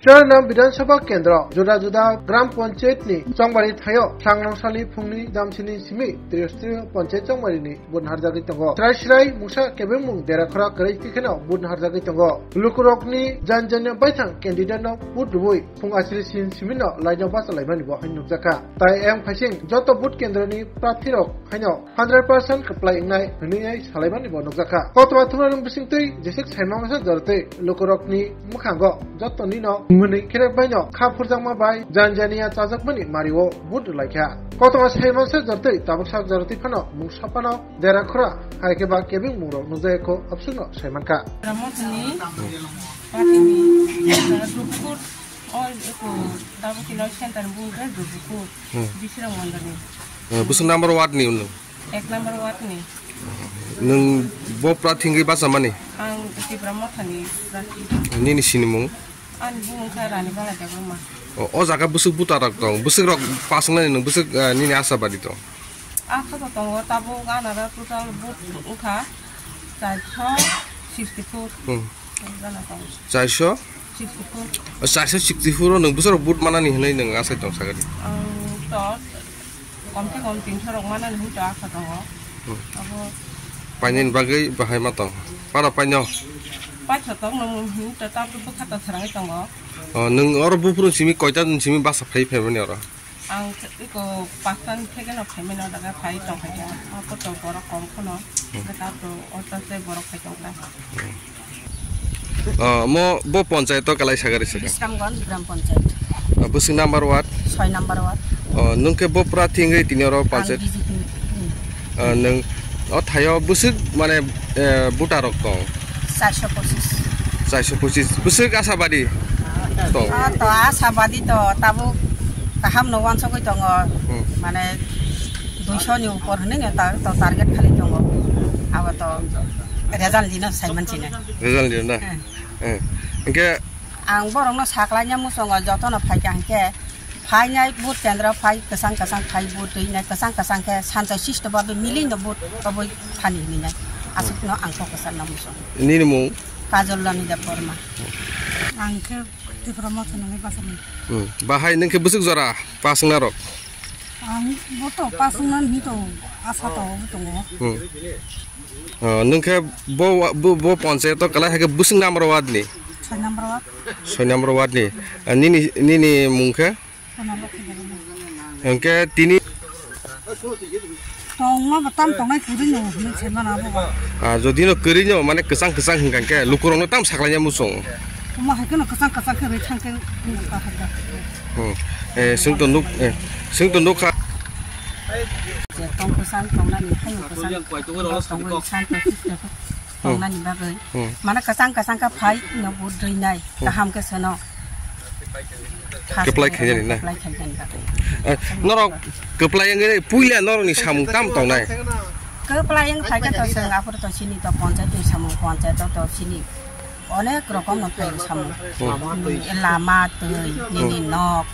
चरना विधानसभा केंद्र जुदा जुदा ग्राम पंचायत नि चंगबारि थायो सांगनांसालि फुंनि दामसिनि सिमि त्रिस्त्रि पंचायत चंगबारि नि बुन हारजागै तंगो स्राय स्राय मुसा केबे मुं देराखरा गरै तिखेनो बुन हारजागै तंगो लुकुरकनि जानजन बायथां कैंडिडेट न बुट दुबुय फुं आसिरि सिन सिमिनो लाइनो बासा लाइमानि बहाय नुजाका ताइ एम फाइसिं जत बुट केंद्रनि प्रार्थीरक हाइनो 100% खप्लाय इंनाय हनियै सालाइमानि ब नुजाका कतमा थुनानि बिसिंतै जेसेक साइमांसा जरतै लुकुरकनि मुखांगो जतनि न मुनै खेरे बायनो खाफुरजांमा बाय जानजानिया चाजकमनि मारिवो बुट लाइखा कतमा साइमांसा जरतै ताबकसा जरतै फानो मुसापानो देराखरा हायकेबा केबिं मुरो नुजायको अपसुनो साइमानका रामोसनि पार्टीनि दुबुकुर और एको दाबुकिनो सेंटर बुंगा दुबुकुर बिसरा मंडलनि बुसुं नम्बर वार्ड नि उनु 1 नम्बर वार्ड नि नों बो प्राथिंगै बासा माने आं तिब्रामथानि प्राथि निनि सिनिमुं आं बुंखा रानि बाला जागोमा ओ जागा बुसुक बुतारक दं बुसुक रक पासंनानि नों बुसुक निनि आसाबादि दं आखा दं ताबो गानारा टोटाल बुट उखा 464 जाना दं 464 नों बुसुक बुट मानानि हनै नों आसाय दं सागारि तो कमसे कम 300 रक मानानि हुटा आखा दं अब पाइनिन बागै बाहाय मा दं पारा पाइनो पाइछतक नों हुटा ताबो बखाता थराङै दं नों और बुफुरु सिमि कयता सिमि बासा फाइ फेरबनि और आं इको पास्तान थेगेन फेमेन दागा फाइ दं फाइया फटो बरा कम खनो तातो अटसे बरा फाइ दं म बो पंचायत कलाई सागारि छ विश्रामगंज ग्राम पंचायत बुसिं नम्बर वार्ड 6 नम्बर वार्ड नोंके बो प्राथिंगै तिनिरो पंचायत नों थायो बुसुक माने बुटारक दं 425 बुसुक आसाबादि दं तो आसाबादि तो ताबो काहाम नवान सगै दं माने 200 नि ऊपर हने तो टारगेट खाली दं अब तो रिजल्ट दिन साइमन छिने रिजल्ट दिन ना इनके आं बरंनो साखलाइना मुसंग जतन फाइकांके फाइनाय बुट केन्द्र फाइ कसं कसं फाइ बुट दैनाय कसं कसं के सानसे सिस्ट बाबे मिलिन बुट बाबे फानि मिनाय आसुकनो आं फोकस न मुसंग निनिमु काजललानि दा परमा आंके तिफ्रामा थनङै बासनि बाहाय नोंके बुसुक जरा पासंना रक आं बतो पासंना हितो आसा तो दङ नोंके बो पंचायत कला हेके बुसुक नम्बर वार्ड नि 6 नम्बर वार्ड 6 नम्बर वार्ड नि निनि मुंखे इनके तिनि तंमा बतम तंगाय कुरिनो नि छेमाना बा जदिनो करिनो माने कसं कसं हिंगांके लुकुरनो ताम साखलाया मुसं मा हायकनो कसं कसं के रेथांके का हादा जोंथ' नुखा तंग कसं तंगानि हायो कसं तंगानि बागै माने कसं कसं का फाइ न बुट दैनाय गाहाम के सनो केप्लाय खायनि ना नरक केप्लाय ngै पुइला नरनि सामुं ताम तंनाय केप्लाय फाइका त जों आफर त सिनि त पंचायत सामुं पंचायत त सिनि अनेक रकम न फाइ सामुं लामा दै निनि नक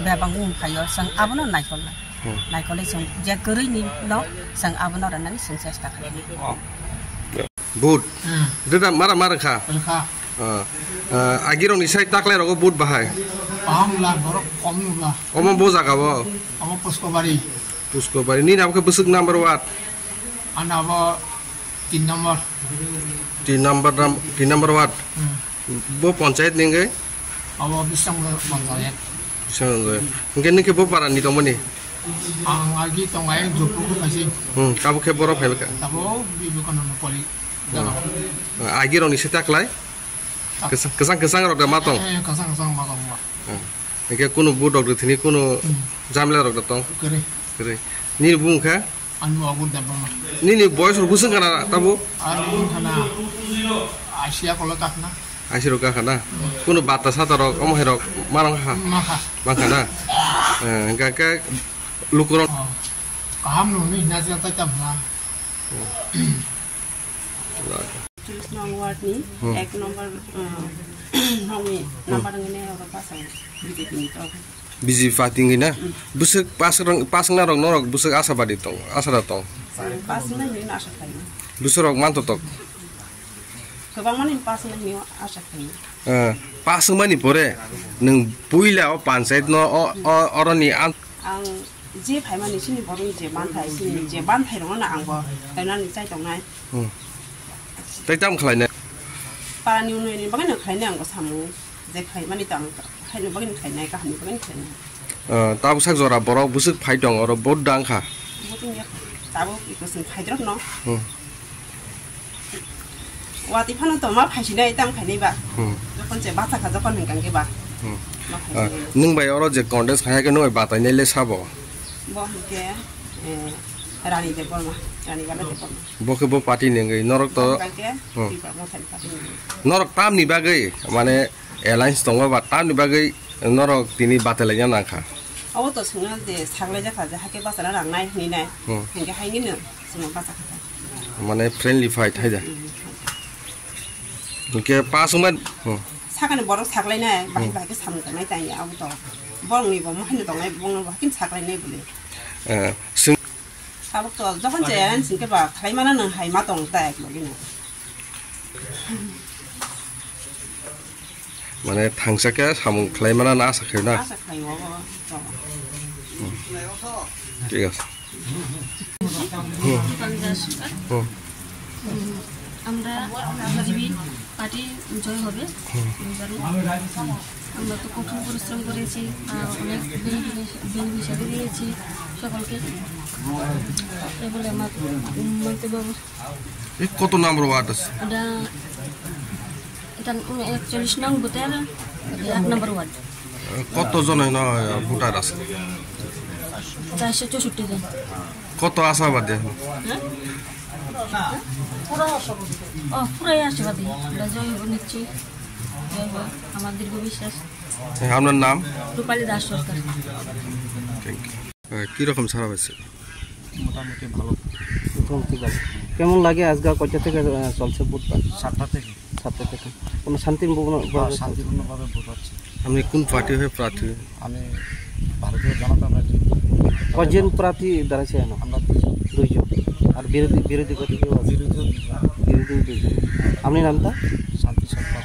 बेबांगु फायो जों आबनो नायखलै जों जे गोरैनि न जों आबनो रनानि जों चेष्टा खालामो बुट देदा मारा खा आगिरं नि साइ ताकलाय रगो बुट बाहाय पामला बर कमला ओम बो जागाबो ओम पुष्पबारी नि नामके बुसुक नम्बर वार्ड अनाब 3 नम्बर वार्ड बो पंचायत निंगे अब बिसंग पंचायत संगे इनके बो पारा नि दमनि आं आगि तंगाय जुपु खासि काबो के बरो फेलका तबो बिबुकन पलि आगिरं नि ताकलाय कसं रक मा दं कसं मा दं इनके कुनु बुट रक थिनि कुनु जामला रक दं करे नि बुंखा अनु अगु दबमा नि बयस रुसुं kana tabu आनु खाना आसिया कलकातना आसिरो काखाना कुनु बाता साता रक अम हेरक मारं हा माखाना गाका लुकुरन काम नुनि नाजिया त तमना नम्बर वार्ड नि 1 नम्बर हामी नम्बर ngene ora pasang बिजि फातिंगै ना बुसुक पासंना रक नरक बुसुक आसाबादि दं आसादा दं पासंना नि आसा खायो बुसुरक मानतो तक गोबां माने पासंना नि आसा खायो पासुमानि परे नों पुइलाव पञ्चायत न अरनि आं जे फाइमानि सिनि बरं जे बान्थाय सिनि जे बान्थाय दङ ना आंबो दानानि जाय दंनाय तै ताम खलायनो पारानि उननि बागैनो खायनो आंबो सामु जे फाइमानि ताम खायनो बागैनो खायनाय गाहामनि बागैनो खायनाय ताबु साक जरा बरक बुसुक फाइ दं अर बहुत दांखा बुतुनि ताबु इकोसिन खायद्रक न वाति फानो त मा फाइसिनाय ताम खायनायबा जखन जे बाथा खा जखन नंगांगेबा नों बाय अर जे कन्टेस्ट खायाखै नों बातायनायले साबो बहके रानी दे बर्मा रानी वाला दे बर्मा बके बो पार्टी नेंगै नरक त नरक तामनि बागै माने एलायन्स दङ बा तामनि बागै नरक तिनि बातायलायना नाखा औ त सोंना जे सागलाय जाखा जे हाके बासाना रांनाय निनाय हेंगे हायनिनो जों बासा खा माने फ्रेन्डलि फाइट हायदा के पासुमान सागानि बर सागलायनाय बाहाय बाहाय सामगनाय ताय आउ त बंनि बम हायनो दंनाय बंनो बाकिन सागलायनाय बोले जों साबक त जखन जे सिंके बा खायमाना नों हाय मा दं ताय लगिनो माने थांसाके सामु खालायमाना ना आसाखै ना आसा खायो ঠিক আছে আমরা বিজেপি পার্টি জয় হবে আমরা তো কঠোর পরিশ্রম করেছি অনেক বেনিফিশিয়ারি দিয়েছি সকলকে এই বলে আমার মন্তব্য কত নম্বর ওয়ার্ড আছে এটা 41 নং বুথের 1 নম্বর ওয়ার্ড কতজন ভোটার আছে 464 জন কত আশাবাদী পুরাই আশাবাদী আমরা জয় হব নিশ্চয়ই আমার দীর্ঘ বিশ্বাস আপনার নাম রূপালী দাস সরকার কিরকম সারা হয়েছে মোটামুটি ভালো কেমন লাগে আজকে কয়টা থেকে চলছে ভোটটা 7টা থেকে কোনো শান্তিপূর্ণভাবে ভোট হচ্ছে আপনি কোন পার্টি হয়ে প্রার্থী আমি ভারতীয় জনতা পার্টি কজন প্রার্থী দাঁড়াইছে আমরা দুইজন আর বিরোধী আপনি নামটা শান্তি সরকার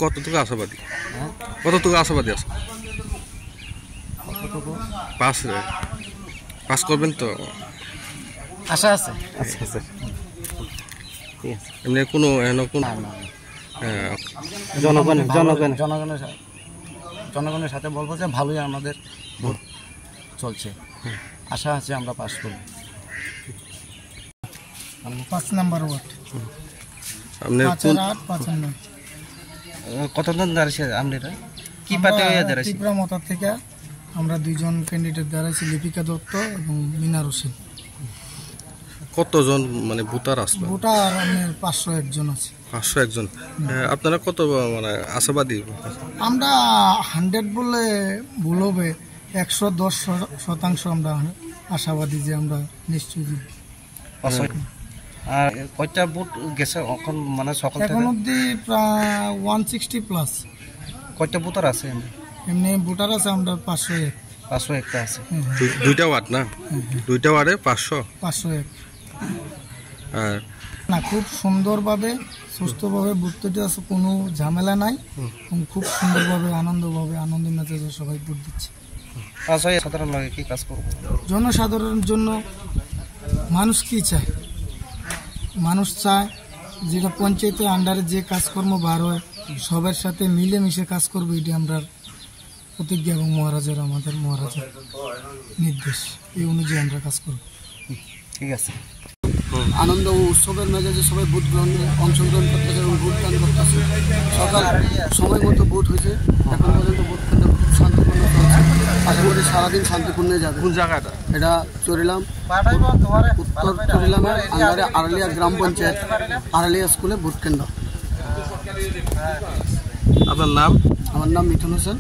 কতটুকু আশাবাদী কতটুকু আশাবাদী আছে পাস করবেন তো আশা আছে আচ্ছা স্যার ঠিক আছে এমনি কোনো জনগণের সাথে বলবো যে ভালোই আমাদের ভোট চলছে আশা আছে আমরা পাস করব 5 নাম্বার ওয়ার্ড আপনি কতজন দাঁড়িয়েছে আপনারা কি পার্টি হয়ে দাঁড়িয়েছে ত্রিপুরা মত থেকে আমরা দুইজন ক্যান্ডিডেট দাঁড়াইছি লিপিকা দত্ত এবং মিনার হোসেন কতজন মানে ভোটার আসবে ভোটার আমাদের 501 জন আছে 501 জন আপনারা কত মানে আশাবাদী আমরা 100 বলে ভুল হবে 110% আমরা আশাবাদী যে আমরা নিশ্চয়ই জিতব আর কয়টা ভোট গেছে এখন মানে সকাল থেকে এখন অবধি প্রায় 160 প্লাস কয়টা ভোটার আছে এমনি ভোটার আছে আমরা 501 টা আছে দুইটা ওয়ার্ড না দুইটা ওয়ার্ডে 501 আর না খুব সুন্দরভাবে সুস্থভাবে ভোটটি আছে কোনো ঝামেলা নাই খুব সুন্দরভাবে আনন্দ মেজাজে সবাই ভোট দিচ্ছে সাধারণ লাগে কি কাজ করব জনসাধারণের জন্য মানুষ কি চায় মানুষ চায় যেটা পঞ্চায়েতের আন্ডারে যে কাজকর্ম বার হয় সবার সাথে মিলেমিশে কাজ করবো এটি আমরা প্রতিজ্ঞা এবং আমাদের মহারাজার নির্দেশ এই অনুযায়ী আমরা কাজ করব ঠিক আছে আনন্দ ও উৎসবের মেজাজে সবাই ভোট গ্রহণে অংশগ্রহণ করতেছে এবং ভোটদান করতেছে সকাল সময় মতো ভোট হয়েছে এখন পর্যন্ত ভোট কেন্দ্র খুব শান্তিপূর্ণ চলছে আশা করি সারাদিন শান্তিপূর্ণে যাবে কোন জায়গাটা এটা চরিলাম উত্তর চরিলামের আন্ডারে আড়ালিয়া গ্রাম পঞ্চায়েত আড়ালিয়া স্কুলে ভোট কেন্দ্র আপনার নাম আমার নাম মিঠুন হোসেন